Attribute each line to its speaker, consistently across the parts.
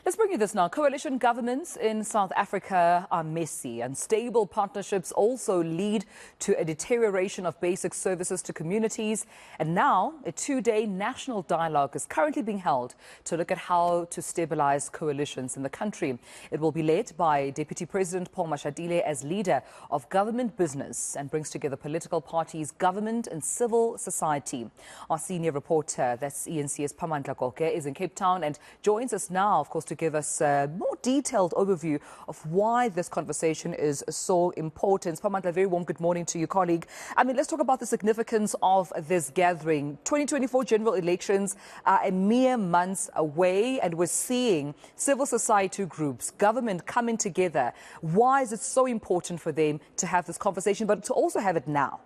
Speaker 1: Let's bring you this now. Coalition governments in South Africa are messy. Unstable partnerships also lead to a deterioration of basic services to communities. And now a two-day national dialogue is currently being held to look at how to stabilize coalitions in the country. It will be led by Deputy President Paul Mashatile as leader of government business and brings together political parties, government and civil society. Our senior reporter, that's ENC's Siphamandla Goge, is in Cape Town and joins us now, of course, to give us a more detailed overview of why this conversation is so important. Siphamandla, a very warm good morning to you, colleague. Let's talk about the significance of this gathering. 2024 general elections are a mere months away, and we're seeing civil society groups, government coming together. Why is it so important for them to have this conversation, but to also have it now?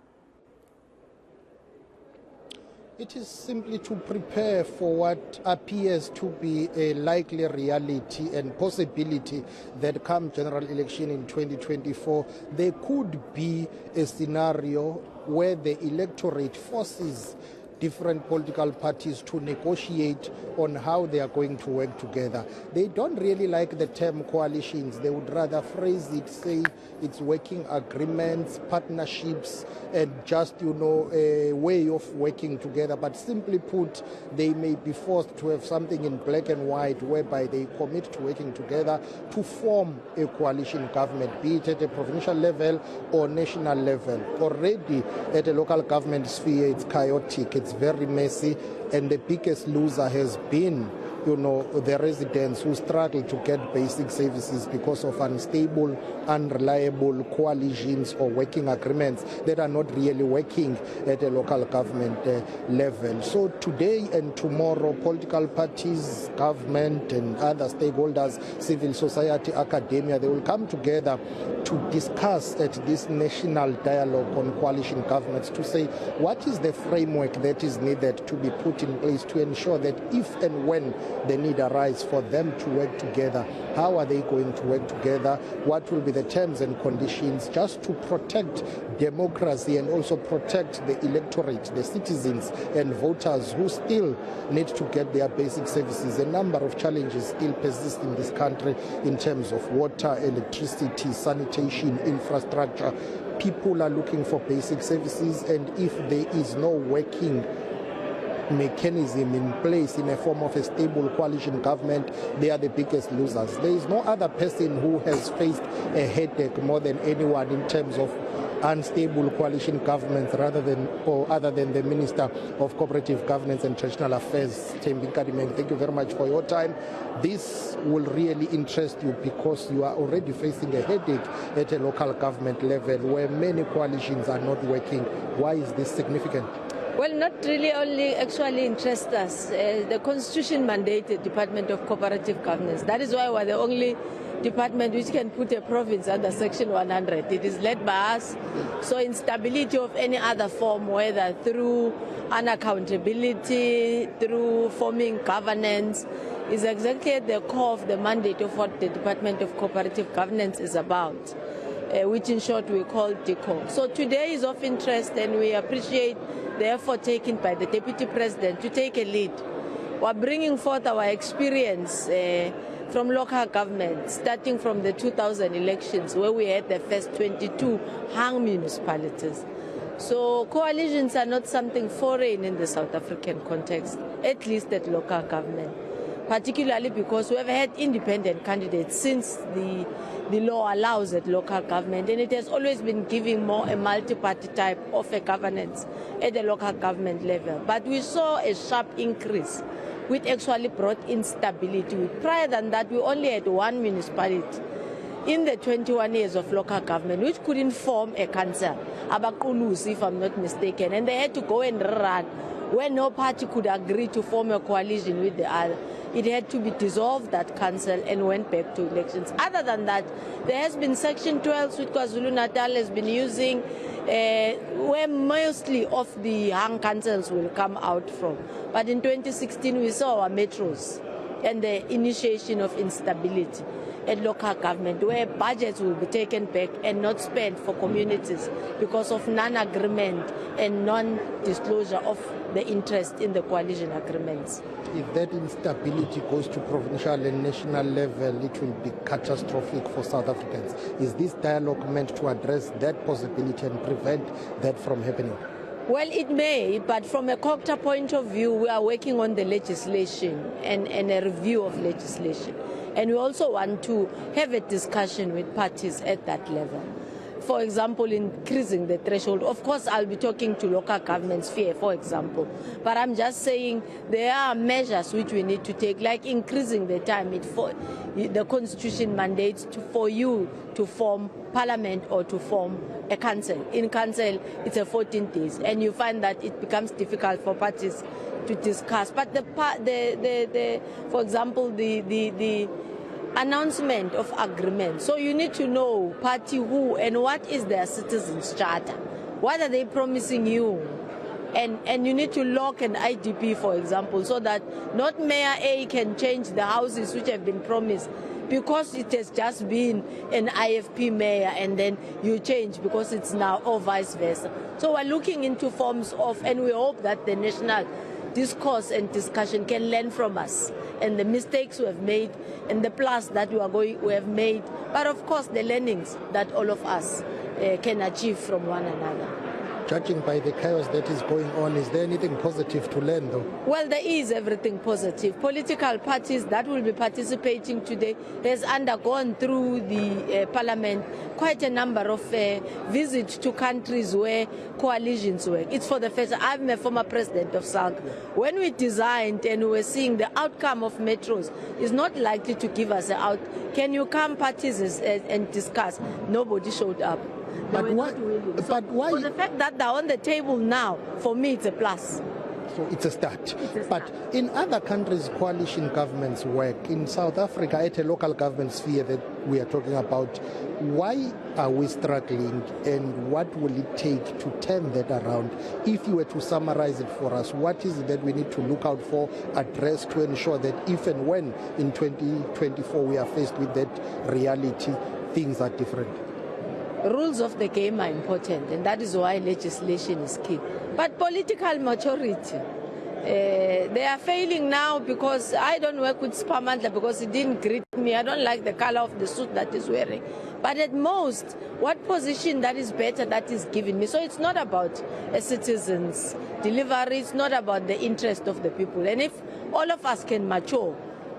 Speaker 2: It is simply to prepare for what appears to be a likely reality and possibility that come general election in 2024, there could be a scenario where the electorate forces different political parties to negotiate on how they are going to work together. They don't really like the term coalitions. They would rather phrase it, say it's working agreements, partnerships, and just, a way of working together. But simply put, they may be forced to have something in black and white whereby they commit to working together to form a coalition government, be it at a provincial level or national level. Already at a local government sphere, it's chaotic. It's very messy, and the biggest loser has been, the residents who struggle to get basic services because of unstable, unreliable coalitions or working agreements that are not really working at a local government level. So today and tomorrow, political parties, government and other stakeholders, civil society, academia, they will come together to discuss at this national dialogue on coalition governments to say what is the framework that is needed to be put in place to ensure that if and when the need arises for them to work together, how are they going to work together? What will be the terms and conditions just to protect democracy and also protect the electorate, the citizens and voters who still need to get their basic services. A number of challenges still persist in this country in terms of water, electricity, sanitation, infrastructure. People are looking for basic services, and if there is no working mechanism in place in a form of a stable coalition government, they are the biggest losers. There is no other person who has faced a headache more than anyone in terms of unstable coalition governments other than the Minister of Cooperative Governance and Traditional Affairs, Thembi Nkadimeng. Thank you very much for your time. This will really interest you because you are already facing a headache at a local government level where many coalitions are not working. Why is this significant?
Speaker 3: Well, not really only actually interests us. The Constitution mandated Department of Cooperative Governance. That is why we're the only department which can put a province under Section 100. It is led by us. So instability of any other form, whether through unaccountability, through forming governance, is exactly at the core of the mandate of what the Department of Cooperative Governance is about, which in short we call DECO. So today is of interest, and we appreciate the effort taken by the Deputy President to take a lead. We're bringing forth our experience from local government, starting from the 2000 elections, where we had the first 22 hung municipalities. So coalitions are not something foreign in the South African context, at least at local government, particularly because we have had independent candidates since the law allows at local government, and it has always been giving more a multi-party type of a governance at the local government level. But we saw a sharp increase, which actually brought instability. Prior than that, we only had one municipality in the 21 years of local government which couldn't form a council, Abaqulusi, if I'm not mistaken, and they had to go and run where no party could agree to form a coalition with the other. It had to be dissolved, that council, and went back to elections. Other than that, there has been Section 12, which KwaZulu-Natal has been using, where mostly of the hung councils will come out from. But in 2016, we saw our metros and the initiation of instability at local government, where budgets will be taken back and not spent for communities because of non-agreement and non-disclosure of the interest in the coalition agreements.
Speaker 2: If that instability goes to provincial and national level, it will be catastrophic for South Africans. Is this dialogue meant to address that possibility and prevent that from happening?
Speaker 3: Well, it may, but from a COGTA point of view, we are working on the legislation and a review of legislation. And we also want to have a discussion with parties at that level. For example, increasing the threshold. Of course, I'll be talking to local government sphere, for example. But I'm just saying there are measures which we need to take, like increasing the time the Constitution mandates for you to form parliament or to form a council. In council, it's a 14 days, and you find that it becomes difficult for parties to discuss. But for example, the announcement of agreement. So you need to know party who and what is their citizens' charter. What are they promising you? And you need to lock an IDP, for example, so that not Mayor A can change the houses which have been promised because it has just been an IFP mayor and then you change because it's now, or vice versa. So we're looking into forms of, and we hope that the national discourse and discussion can learn from us and the mistakes we have made and the plus that we have made, but of course the learnings that all of us can achieve from one another.
Speaker 2: Judging by the chaos that is going on, is there anything positive to learn though?
Speaker 3: Well, there is everything positive. Political parties that will be participating today has undergone through the parliament quite a number of visits to countries where coalitions work. It's for the first time. I'm a former president of SALC. When we designed and we were seeing the outcome of metros is not likely to give us out. Can you come parties and discuss? Nobody showed up.
Speaker 2: But why?
Speaker 3: So the fact that they're on the table now, for me, it's a plus.
Speaker 2: So it's a start. But in other countries, coalition governments work. In South Africa, at a local government sphere that we are talking about, why are we struggling and what will it take to turn that around? If you were to summarize it for us, what is it that we need to look out for, address to ensure that if and when in 2024 we are faced with that reality, things are different?
Speaker 3: Rules of the game are important, and that is why legislation is key. But political maturity, they are failing now because I don't work with Siphamandla because he didn't greet me. I don't like the color of the suit that he's wearing. But at most, what position that is better that is given me? So it's not about a citizen's delivery, it's not about the interest of the people. And if all of us can mature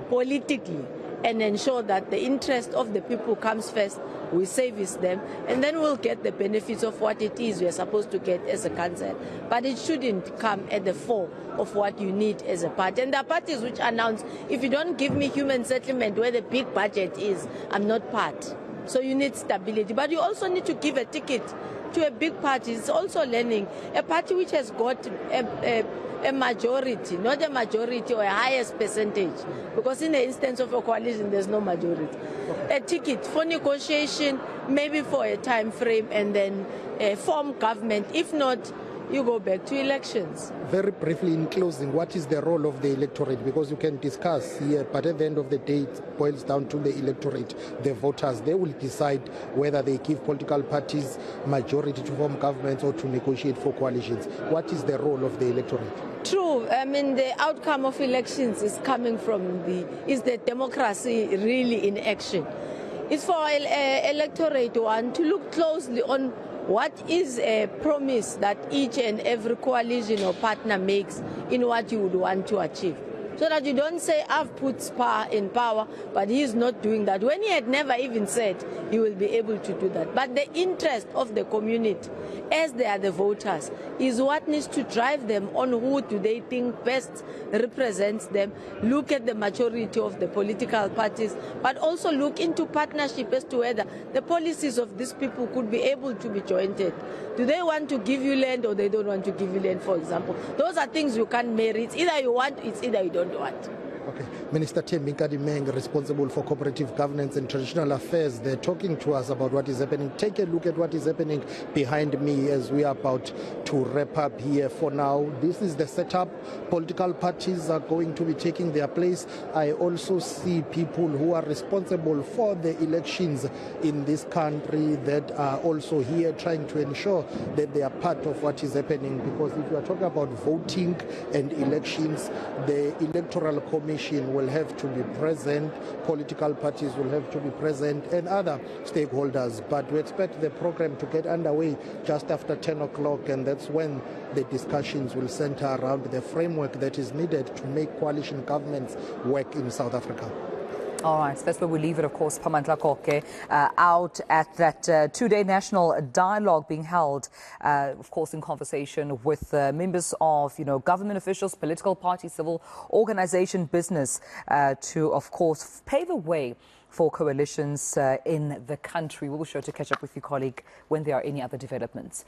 Speaker 3: politically and ensure that the interest of the people comes first, we service them, and then we'll get the benefits of what it is we are supposed to get as a council. But it shouldn't come at the fore of what you need as a party. And there are parties which announce, if you don't give me human settlement where the big budget is, I'm not part. So you need stability. But you also need to give a ticket to a big party. It's also learning. A party which has got a majority, not a majority or a highest percentage, because in the instance of a coalition, there's no majority. A ticket for negotiation, maybe for a time frame, and then form government. If not, you go back to elections.
Speaker 2: Very briefly, in closing, what is the role of the electorate? Because you can discuss here, but at the end of the day, it boils down to the electorate, the voters. They will decide whether they give political parties majority to form governments or to negotiate for coalitions. What is the role of the electorate?
Speaker 3: True. I mean, the outcome of elections is coming from is the democracy really in action? It's for electorate one to look closely on what is a promise that each and every coalition or partner makes in what you would want to achieve. So that you don't say, I've put Spa in power, but he's not doing that. When he had never even said he will be able to do that. But the interest of the community, as they are the voters, is what needs to drive them on who do they think best represents them. Look at the maturity of the political parties, but also look into partnership as to whether the policies of these people could be able to be jointed. Do they want to give you land or they don't want to give you land, for example? Those are things you can't marry. It's either you want, it's either you don't want.
Speaker 2: Okay. Minister Thembinka Dimeng, responsible for cooperative governance and traditional affairs, they're talking to us about what is happening. Take a look at what is happening behind me as we are about to wrap up here. For now, this is the setup. Political parties are going to be taking their place. I also see people who are responsible for the elections in this country that are also here trying to ensure that they are part of what is happening. Because if you are talking about voting and elections, the Electoral Commission will have to be present, political parties will have to be present, and other stakeholders. But we expect the program to get underway just after 10 o'clock, and that's when the discussions will center around the framework that is needed to make coalition governments work in South Africa.
Speaker 1: All right, so that's where we leave it, of course. Siphamandla Goge out at that two-day national dialogue being held, of course, in conversation with members of, government officials, political parties, civil organization, business, to, of course, pave a way for coalitions in the country. We'll be sure to catch up with you, colleague, when there are any other developments.